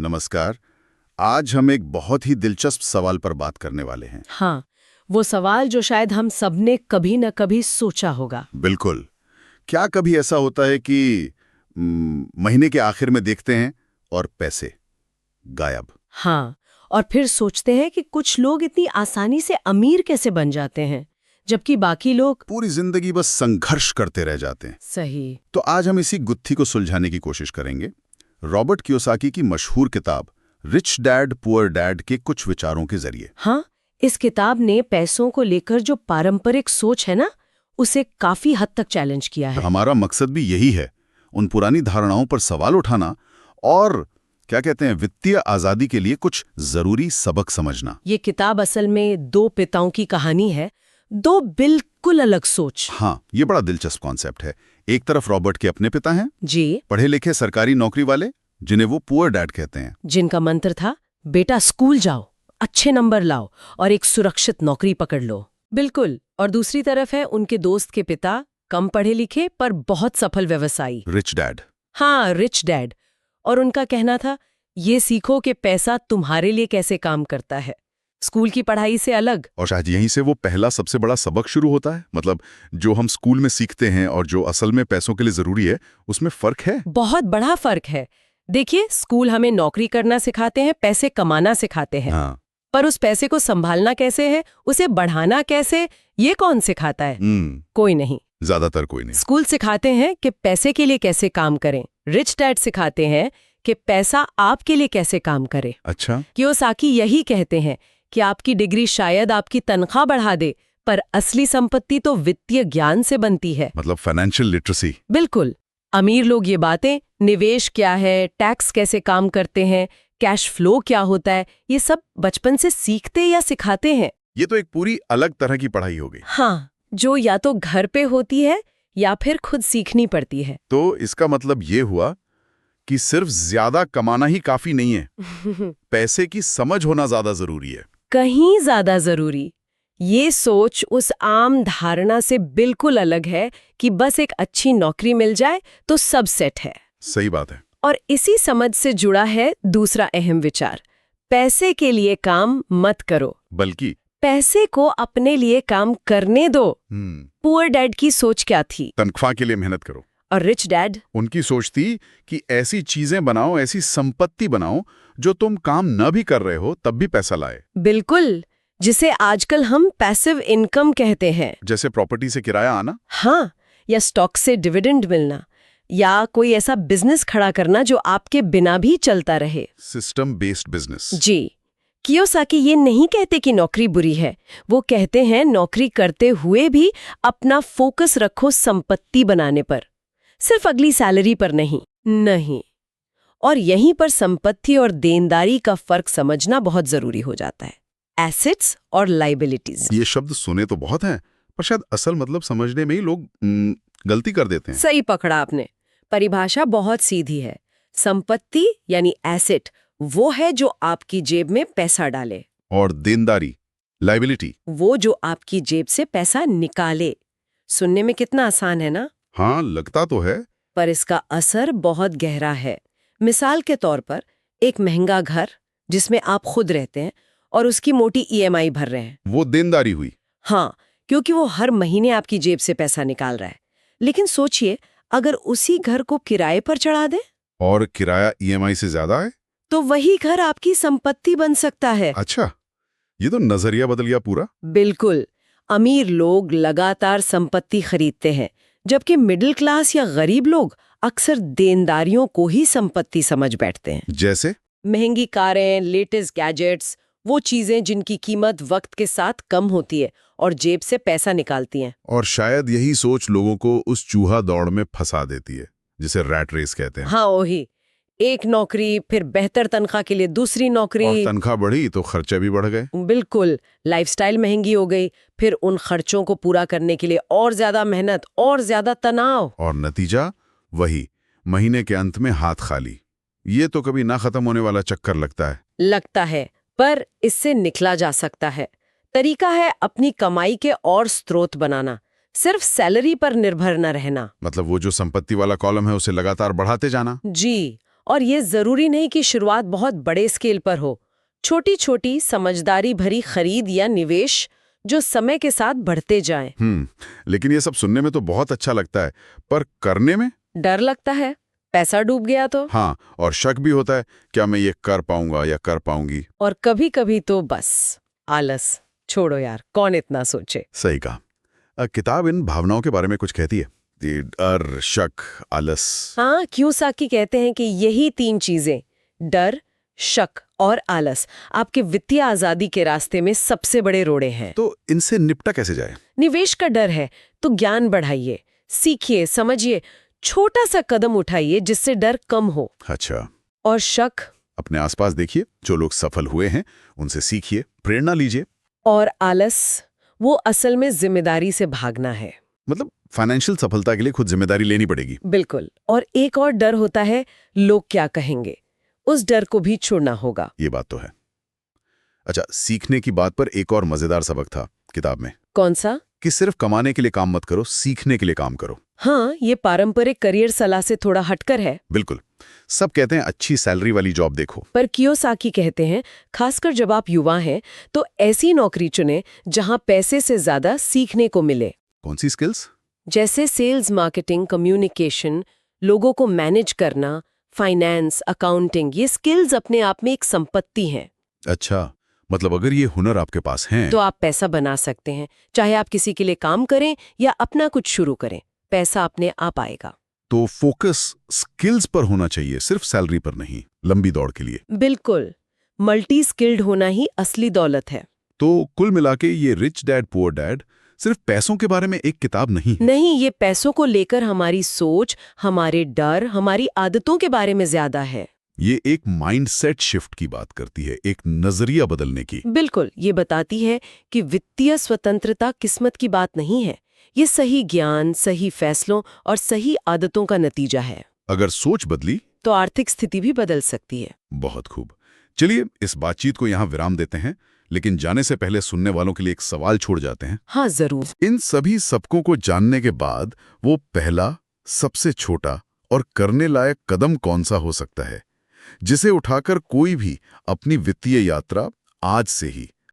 नमस्कार। आज हम एक बहुत ही दिलचस्प सवाल पर बात करने वाले हैं। हाँ, वो सवाल जो शायद हम सबने कभी न कभी सोचा होगा। बिल्कुल। क्या कभी ऐसा होता है कि महीने के आखिर में देखते हैं और पैसे गायब? हाँ, और फिर सोचते हैं कि कुछ लोग इतनी आसानी से अमीर कैसे बन जाते हैं, जबकि बाकी लोग। पूरी जिंदगी बस संघर्ष करते रह जाते हैं। सही। तो आज हम इसी गुत्थी को सुलझाने की कोशिश करेंगे। रॉबर्ट कियोसाकी की मशहूर किताब रिच डैड पुअर डैड के कुछ विचारों के जरिए। हाँ, इस किताब ने पैसों को लेकर जो पारंपरिक सोच है ना, उसे काफी हद तक चैलेंज किया है। हमारा मकसद भी यही है, उन पुरानी धारणाओं पर सवाल उठाना और क्या कहते हैं, वित्तीय आजादी के लिए कुछ जरूरी सबक समझना। ये किताब असल में दो पिताओं की कहानी है, दो बिल्कुल अलग सोच। हाँ, ये बड़ा दिलचस्प कॉन्सेप्ट है। एक तरफ रॉबर्ट के अपने पिता हैं, जी, पढ़े लिखे सरकारी नौकरी वाले, जिन्हें वो पुअर डैड कहते हैं। जिनका मंत्र था, बेटा स्कूल जाओ, अच्छे नंबर लाओ और एक सुरक्षित नौकरी पकड़ लो। बिल्कुल। और दूसरी तरफ है उनके दोस्त के पिता, कम पढ़े लिखे पर बहुत सफल व्यवसायी। Rich dad. हाँ, रिच डैड। और उनका कहना था, ये सीखो कि पैसा तुम्हारे लिए कैसे काम करता है, स्कूल की पढ़ाई से अलग। और शायद यहीं से वो पहला सबसे बड़ा सबक शुरू होता है। मतलब जो हम स्कूल में सीखते हैं और जो असल में पैसों के लिए जरूरी है, उसमें फर्क है। बहुत बड़ा फर्क है। देखिए, स्कूल हमें नौकरी करना सिखाते हैं, पैसे कमाना सिखाते हैं। हाँ। पर उस पैसे को संभालना कैसे है, उसे बढ़ाना कैसे, ये कौन सिखाता है? कोई नहीं। ज्यादातर कोई नहीं। स्कूल सिखाते हैं कि पैसे के लिए कैसे काम करें। रिच डैड सिखाते हैं कि पैसा आपके लिए कैसे काम करे। अच्छा। कियोसाकी यही कहते हैं कि आपकी डिग्री शायद आपकी तनख्वाह बढ़ा दे, पर असली संपत्ति तो वित्तीय ज्ञान से बनती है। मतलब फाइनेंशियल लिटरेसी। बिल्कुल। अमीर लोग ये बातें, निवेश क्या है, टैक्स कैसे काम करते हैं, कैश फ्लो क्या होता है, ये सब बचपन से सीखते या सिखाते हैं। ये तो एक पूरी अलग तरह की पढ़ाई हो गई। हाँ, जो या तो घर पे होती है या फिर खुद सीखनी पड़ती है। तो इसका मतलब ये हुआ कि सिर्फ ज्यादा कमाना ही काफी नहीं है, पैसे की समझ होना ज्यादा जरूरी है। कहीं ज्यादा जरूरी। ये सोच उस आम धारणा से बिल्कुल अलग है कि बस एक अच्छी नौकरी मिल जाए तो सब सेट है। सही बात है। और इसी समझ से जुड़ा है दूसरा अहम विचार, पैसे के लिए काम मत करो, बल्कि पैसे को अपने लिए काम करने दो। पुअर डैड की सोच क्या थी? तनख्वाह के लिए मेहनत करो। और रिच डैड? उनकी सोच थी कि ऐसी चीजें बनाओ, ऐसी संपत्ति बनाओ जो तुम काम न भी कर रहे हो तब भी पैसा लाए। बिल्कुल, जिसे आजकल हम पैसिव इनकम कहते हैं। जैसे प्रॉपर्टी से किराया आना। हाँ, या स्टॉक से डिविडेंड मिलना, या कोई ऐसा बिजनेस खड़ा करना जो आपके बिना भी चलता रहे। System based business. जी। कियोसाकी ये नहीं कहते कि नौकरी बुरी है, वो कहते हैं नौकरी करते हुए भी अपना फोकस रखो संपत्ति बनाने पर, सिर्फ अगली सैलरी पर नहीं। और यहीं पर संपत्ति और देनदारी का फर्क समझना बहुत जरूरी हो जाता है। एसेट्स और लाइबिलिटीज। ये शब्द सुने तो बहुत हैं, पर शायद असल मतलब समझने में ही लोग गलती कर देते हैं। सही पकड़ा आपने। परिभाषा बहुत सीधी है। संपत्ति यानी एसेट वो है जो आपकी जेब में पैसा डाले, और देनदारी, लाइबिलिटी, वो जो आपकी जेब से पैसा निकाले। सुनने में कितना आसान है ना? हाँ, लगता तो है, पर इसका असर बहुत गहरा है। मिसाल के तौर पर, एक महंगा घर जिसमें आप खुद रहते हैं और उसकी मोटी ईएमआई भर रहे हैं, वो देनदारी हुई। हाँ, क्योंकि वो हर महीने आपकी जेब से पैसा निकाल रहा है। लेकिन सोचिए, अगर उसी घर को किराए पर चढ़ा दें और किराया ईएमआई से ज्यादा है, तो वही घर आपकी संपत्ति बन सकता है। अच्छा, ये तो नजरिया बदल गया पूरा। बिल्कुल। अमीर लोग लगातार संपत्ति खरीदते हैं, जबकि मिडिल क्लास या गरीब लोग अक्सर देनदारियों को ही संपत्ति समझ बैठते हैं। जैसे महंगी कारें, लेटेस्ट गैजेट्स, वो चीजें जिनकी कीमत वक्त के साथ कम होती है और जेब से पैसा निकालती हैं। और शायद यही सोच लोगों को उस चूहा दौड़ में फंसा देती है, जिसे रैट रेस कहते हैं। हाँ, वही। एक नौकरी, फिर बेहतर तनख्वाह के लिए दूसरी नौकरी, और तनख्वाह बढ़ी तो खर्चे भी बढ़ गए। बिल्कुल। लाइफस्टाइल महंगी हो गई, फिर उन खर्चों को पूरा करने के लिए और ज्यादा मेहनत और ज्यादा तनाव। और नतीजा वही, महीने के अंत में हाथ खाली। ये तो कभी ना खत्म होने वाला चक्कर लगता है। पर इससे निकला जा सकता है। तरीका है अपनी कमाई के और स्रोत बनाना, सिर्फ सैलरी पर निर्भर न रहना। मतलब वो जो संपत्ति वाला कॉलम है उसे लगातार बढ़ाते जाना। जी। और ये जरूरी नहीं कि शुरुआत बहुत बड़े स्केल पर हो। छोटी छोटी समझदारी भरी खरीद या निवेश जो समय के साथ बढ़ते जाएं। लेकिन ये सब सुनने में तो बहुत अच्छा लगता है, पर करने में डर लगता है, पैसा डूब गया तो। हाँ, और शक भी होता है, क्या मैं ये कर पाऊंगा या कर पाऊंगी। और कभी कभी तो बस आलस, छोड़ो यार, कौन इतना सोचे। सही कहा। किताब इन भावनाओं के बारे में कुछ कहती है, ये डर, शक, आलस। हाँ, कियोसाकी कहते हैं कि यही 3 चीजें, डर, शक और आलस, आपके वित्तीय आजादी के रास्ते में सबसे बड़े रोड़े हैं। तो इनसे निपटा कैसे जाए? निवेश का डर है तो ज्ञान बढ़ाइए, सीखिए, समझिए, छोटा सा कदम उठाइए जिससे डर कम हो। अच्छा। और शक? अपने आसपास देखिए, जो लोग सफल हुए हैं उनसे सीखिए, प्रेरणा लीजिए। और आलस? वो असल में जिम्मेदारी से भागना है। मतलब फाइनेंशियल सफलता के लिए खुद जिम्मेदारी लेनी पड़ेगी। बिल्कुल। और एक और डर होता है, लोग क्या कहेंगे, उस डर को भी छोड़ना होगा। ये बात तो है। अच्छा, सीखने की बात पर एक और मजेदार सबक था किताब में। कौन सा? कि सिर्फ कमाने के लिए काम मत करो, सीखने के लिए काम करो। हाँ, ये पारंपरिक करियर सलाह से थोड़ा हटकर है। बिल्कुल। सब कहते हैं अच्छी सैलरी वाली जॉब देखो, पर कियोसाकी कहते हैं, खासकर जब आप युवा हैं तो ऐसी नौकरी चुनें जहां पैसे से ज्यादा सीखने को मिले। कौन सी स्किल्स? जैसे सेल्स, मार्केटिंग, कम्युनिकेशन, लोगों को मैनेज करना, फाइनेंस, अकाउंटिंग, ये स्किल्स अपने आप में एक संपत्ति हैं। अच्छा, मतलब अगर ये हुनर आपके पास हैं तो आप पैसा बना सकते हैं, चाहे आप किसी के लिए काम करें या अपना कुछ शुरू करें, पैसा अपने आप आएगा। तो फोकस स्किल्स पर होना चाहिए, सिर्फ सैलरी पर नहीं, लंबी दौड़ के लिए। बिल्कुल, मल्टी स्किल्ड होना ही असली दौलत है। तो कुल मिला के ये रिच डैड पुअर डैड सिर्फ पैसों के बारे में एक किताब नहीं है। नहीं, ये पैसों को लेकर हमारी सोच, हमारे डर, हमारी आदतों के बारे में ज्यादा है। ये एक माइंडसेट शिफ्ट की बात करती है, एक नजरिया बदलने की। बिल्कुल, ये बताती है कि वित्तीय स्वतंत्रता किस्मत की बात नहीं है, ये सही ज्ञान, सही फैसलों और सही आदतों का नतीजा है। अगर सोच बदली तो आर्थिक स्थिति भी बदल सकती है। बहुत खूब। चलिए इस बातचीत को यहाँ विराम देते हैं, लेकिन जाने से पहले सुनने वालों के लिए एक सवाल छोड़ जाते हैं। हाँ, जरूर। इन सभी सबकों को जानने के बाद वो पहला, सबसे छोटा और करने लायक कदम कौन सा हो सकता है, जिसे उठाकर कोई भी अपनी वित्तीय यात्रा आज से ही